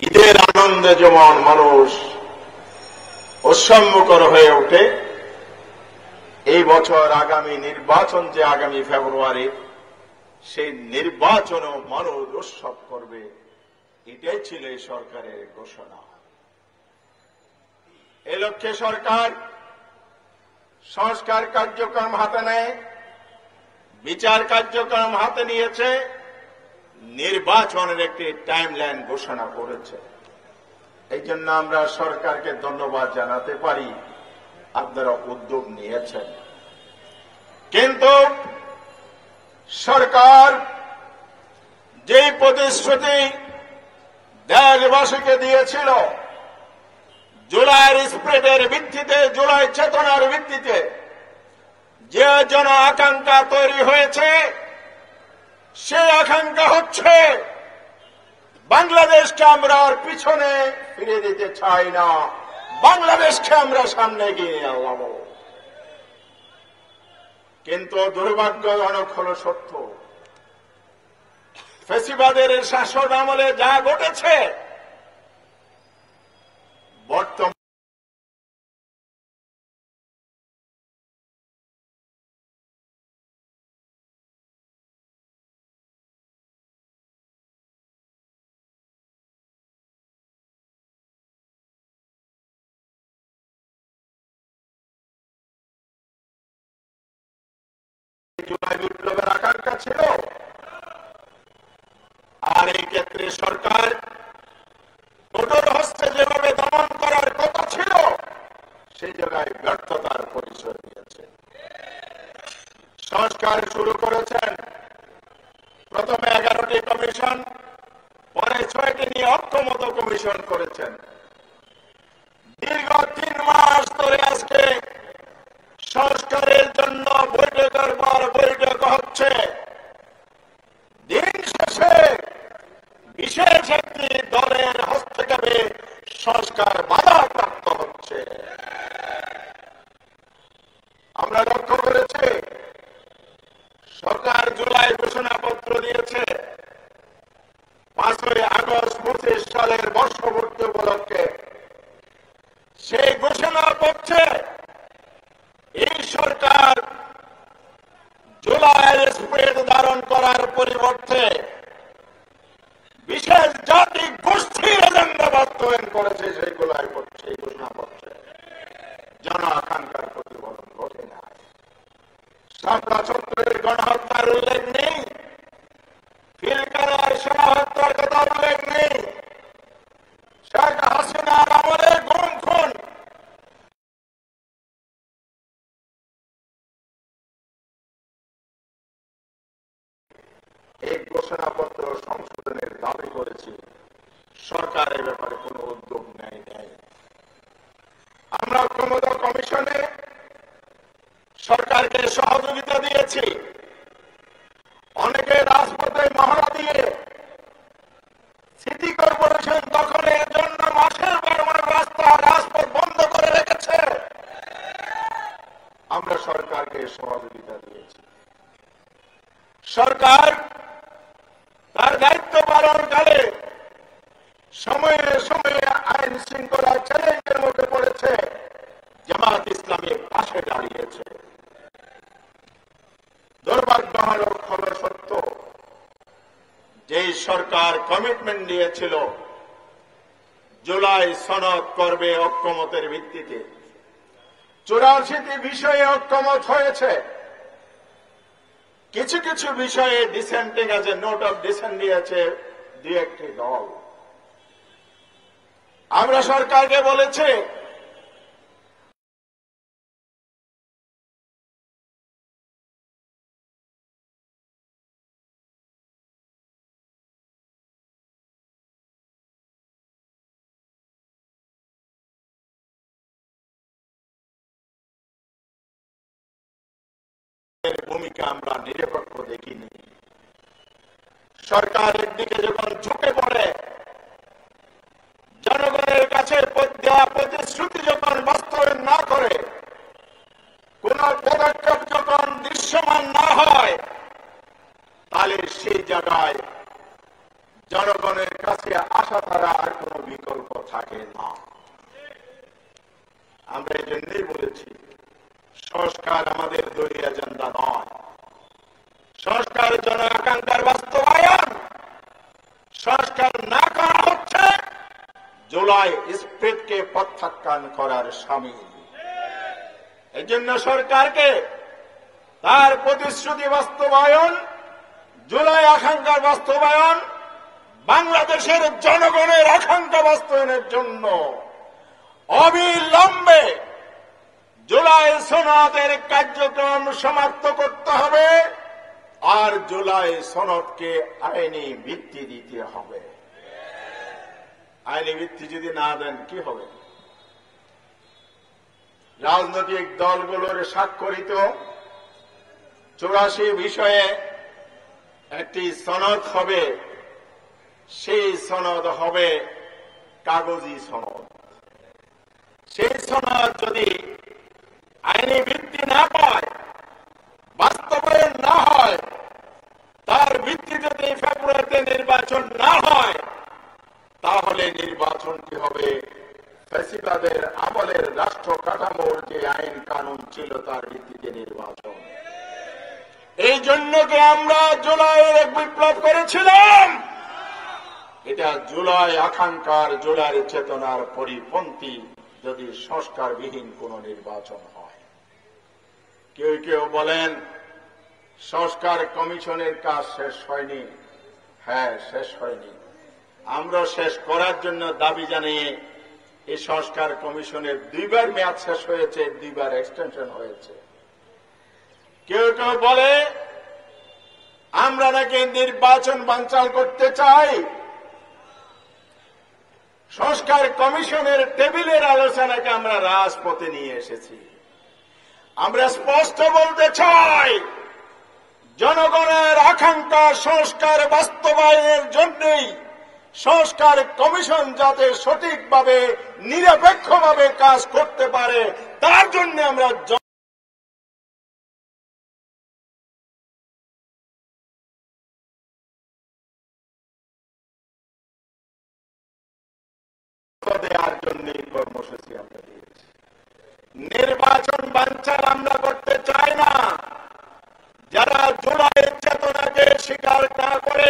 ঈদের আনন্দে যেমন মানুষ উৎসবমুখর হয়ে ওঠে, এই বছর আগামী নির্বাচন যে আগামী ফেব্রুয়ারি, সেই নির্বাচনও মানুষ উৎসব করবে, এটাই ছিল এই সরকারের ঘোষণা। এ লক্ষ্যে সরকার সংস্কার কার্যক্রম হাতে নেয়, বিচার কার্যক্রম হাতে নিয়েছে, নির্বাচনের একটি টাইমলাইন ঘোষণা করেছে। এই জন্য আমরা সরকারকে ধন্যবাদ জানাতে পারি, আপনারা উদ্যোগ নিয়েছেন। কিন্তু সরকার যে প্রতিশ্রুতি দেশবাসীকে দিয়েছিল, জুলাইয়ের স্পিরিটের ভিত্তিতে, জুলাই চেতনার ভিত্তিতে যে জন আকাঙ্ক্ষা তৈরি হয়েছে, সেই আকাঙ্ক্ষা হচ্ছে বাংলাদেশকে আমরা আর পিছনে ফিরে দিতে চাই না, বাংলাদেশকে আমরা সামনে এগিয়ে আনব। কিন্তু দুর্ভাগ্যজনক হল সত্য, ফ্যাসিবাদের শাসন আমলে যা ঘটেছে, বর্তমান জুলাই বিপ্লবের আকাঙ্ক্ষা ছিল, আর এই ক্ষেত্রে সরকার কঠোর হস্তে যেভাবে দমন করার কথা ছিল, সেই জায়গায় ব্যর্থতার পরিচয় দিয়েছে। সংস্কার শুরু করেছেন, প্রথমে 11টি কমিশন, পরে 6টি নিয়ে অক্ষমত কমিশন করেছেন। দীর্ঘ 3 মাস ধরে আজকে সংস্কারের জন্য বৈঠকের পর বৈঠক হচ্ছে। দিন শেষে বিশেষ একটি দলের হস্তক্ষেপে সংস্কার বাধাপ্রাপ্ত হচ্ছে। আমরা লক্ষ্য করেছি, সরকার জুলাই ঘোষণাপত্র দিয়েছে, 5ই আগস্ট 25 সালের বর্ষপূর্তি উপলক্ষে। সেই ঘোষণাপত্রে এই সরকার জুলাইয়ের স্পিরিট ধারণ করার পরিবর্তে বিশেষ জাতি গোষ্ঠীর এজেন্ডা বাস্তবায়ন করেছে। সেইগুলাই করছে এই ঘোষণাপত্রে, জন আকাঙ্ক্ষার প্রতিফলন ঘটে না। শাপলা চত্বরের গণহত্যার উল্লেখ নেই, পিলখানার সমাহত্যার কথা উল্লেখ নেই, শেখ হাসিনার আমলে গুম খুন, এই ঘোষণাপত্র সংশোধনের দাবি করেছি, সরকারের ব্যাপারে কোনো উদ্যোগ নেয় নাই। আমরা ক্ষমতা কমিশনে সরকারকে সহযোগিতা দিয়েছি, অনেকে রাজপথে মহড়া দিয়ে সিটি কর্পোরেশন দখলের জন্য মাসের পর মাস রাজপথ বন্ধ করে রেখেছে। আমরা সরকারকে সহযোগিতা দিয়েছি। সরকার তার দায়িত্ব পালনকালে সময়ে সময়ে আইন শৃঙ্খলা চ্যালেঞ্জের মধ্যে পড়েছে, জামাত ইসলামের পাশে দাঁড়িয়েছে। দুর্ভাগ্যজনক হল সত্য, যে সরকার কমিটমেন্ট দিয়েছিল জুলাই সনদ করবে ঐক্যমতের ভিত্তিতে, 84টি বিষয়ে ঐক্যমত হয়েছে। কিছু কিছু বিষয়ে ডিসেন্টিং আছে, নোট অফ ডিসেন্ট দিয়েছে 2-1টি দল। আমরা সরকারকে বলেছি, ভূমিকা আমরা নিরপেক্ষ দেখিনি। সরকারের দিকে যখন ঝুঁকে পড়ে, জনগণের কাছে দেওয়া প্রতিশ্রুতি যখন বাস্তবায়ন না করে, কোন পদক্ষেপ যখন দৃশ্যমান না হয়, তাহলে সেই জায়গায় জনগণের কাছে আসা ছাড়া আর কোন বিকল্প থাকে না। আমরা এই জন্যই বলেছি সংস্কার আমাদের দলীয় এজেন্ডা নয়। সংস্কার জন আকাঙ্ক্ষার বাস্তবায়ন। সংস্কার না করা হচ্ছে জুলাই স্প্রিটকে প্রত্যাখ্যান করার শামিল। এই জন্য সরকারকে তার প্রতিশ্রুতি বাস্তবায়ন, জুলাই আকাঙ্ক্ষার বাস্তবায়ন, বাংলাদেশের জনগণের আকাঙ্ক্ষা বাস্তবায়নের জন্য অবিলম্বে জুলাই সনদের কার্যক্রম সমাপ্ত করতে হবে আর জুলাই সনদকে আইনি ভিত্তি দিতে হবে। আইনি ভিত্তি যদি না দেন কি হবে? রাজনৈতিক দলগুলোর স্বাক্ষরিত 84 বিষয়ে একটি সনদ হবে, সেই সনদ হবে কাগজি সনদ। সেই সনদ যদি আইনি ভিত্তি না পায়, বাস্তবায়ন না হয়, তার ভিত্তিতে যদি ফেব্রুয়ারিতে নির্বাচন না হয়, তাহলে নির্বাচনটি হবে ফ্যাসিবাদের আমলের রাষ্ট্র কাঠামোর যে আইন কানুন ছিল তার ভিত্তিতে নির্বাচন। এই জন্য যে আমরা জুলাইয়ের এক বিপ্লব করেছিলাম, এটা জুলাই আকাঙ্ক্ষার, জুলাই চেতনার পরিপন্থী যদি সংস্কারবিহীন কোন নির্বাচন হয়। কেউ কেউ বলেন সংস্কার কমিশনের কাজ শেষ হয়নি। হ্যাঁ, শেষ হয়নি। আমরা শেষ করার জন্য দাবি জানিয়ে এই সংস্কার কমিশনের 2 বার মেয়াদ শেষ হয়েছে, 2 বার এক্সটেনশন হয়েছে। কেউ কেউ বলে আমরা নাকি নির্বাচন বানচাল করতে চাই। সংস্কার কমিশনের টেবিলের আলোচনাকে আমরা রাজপথে নিয়ে এসেছি। আমরা স্পষ্ট বলতে চাই, জনগণের আকাঙ্ক্ষা সংস্কার বাস্তবায়নের জন্যই সংস্কার কমিশন যাতে সঠিকভাবে নিরপেক্ষভাবে কাজ করতে পারে, তার জন্য আমরা দেওয়ার জন্য কর্মসূচি আমরা দিয়েছি। নির্বাচন বানচাল আমরা করতে চাই না। যারা জুলাইয়ের চেতনাকে স্বীকার না করে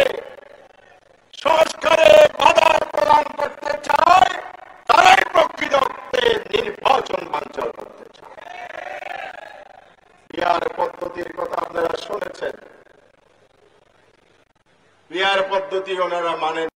সংস্কারে বাধা প্রদান করতে চায়, তারাই প্রকৃত অর্থে নির্বাচন বানচাল করতে চায়। পিআর পদ্ধতির কথা আপনারা শুনেছেন। পিআর পদ্ধতি ওনারা মানেন।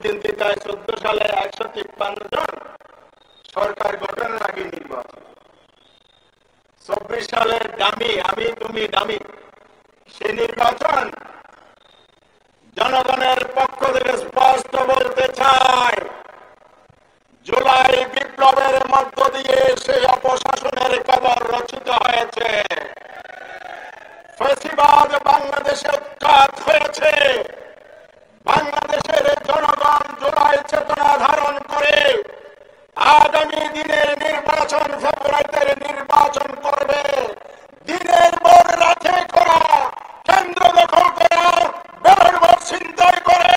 দিন 14 সালে 153 জন সরকার গঠনের আগে নির্বাচন। 24 সালের দামি আমি তুমি দামি সে নির্বাচন। জনগণের পক্ষ থেকে স্পষ্ট বলতে চাই, জুলাই বিপ্লবের মধ্য দিয়ে সেই অপশাসনের কবর রচিত হয়েছে। ফ্যাসিবাদ বাংলাদেশে উৎখাত হয়েছে। বাংলাদেশের জনগণ জুলাই চেতনা ধারণ করে আগামী দিনের নির্বাচন, ফেব্রুয়ারিতে নির্বাচন করবে। দিনের পর রাতে করা, কেন্দ্র দখল করা, ব্যালট বক্স ছিনতাই করে,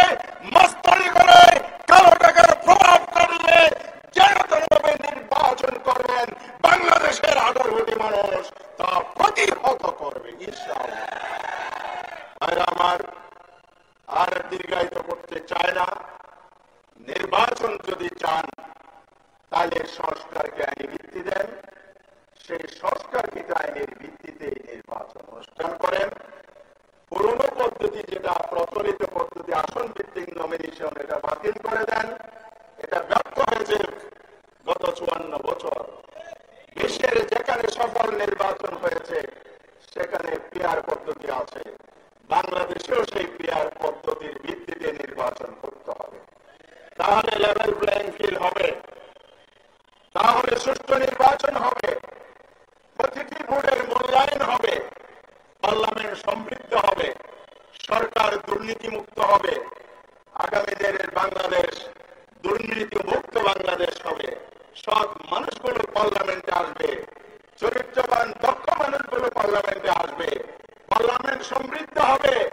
মাস্তানি করে, কালো টাকার প্রভাব করিয়ে যেভাবে নির্বাচন করবেন, বাংলাদেশের 18 কোটি মানুষ তা প্রতিহত করবে ইনশাআল্লাহ। আমার আর দীর্ঘায়িত করতে চায় না। নির্বাচন যদি চান তাহলে সংস্কারকে আইনি ভিত্তি দেন, সেই সংস্কারকৃত আইনের ভিত্তিতে নির্বাচন অনুষ্ঠান করেন। পুরনো পদ্ধতি যেটা প্রচলিত পদ্ধতি আসন ভিত্তিক নমিনেশন, এটা বাতিল করে দেন। এটা ব্যর্থ হয়েছে গত 54 বছর। বিশ্বের যেখানে সফল নির্বাচন হয়েছে সেখানে পিআর পদ্ধতি আছে। বাংলাদেশেও সেই পিআর পদ্ধতির ভিত্তিতে নির্বাচন করতে হবে। তাহলে লেভেল প্লেইং ফিল্ড হবে, তাহলে সুষ্ঠু নির্বাচন হবে, প্রতিটি ভোটের মূল্যায়ন হবে, পার্লামেন্ট সমৃদ্ধ হবে, সরকার দুর্নীতি মুক্ত হবে, আগামী দিনের বাংলাদেশ দুর্নীতি মুক্ত বাংলাদেশ হবে। সৎ মানুষগুলো পার্লামেন্টে আসবে, চরিত্রবান দক্ষ মানুষগুলো পার্লামেন্টে আসবে, পার্লামেন্ট সমৃদ্ধ হবে।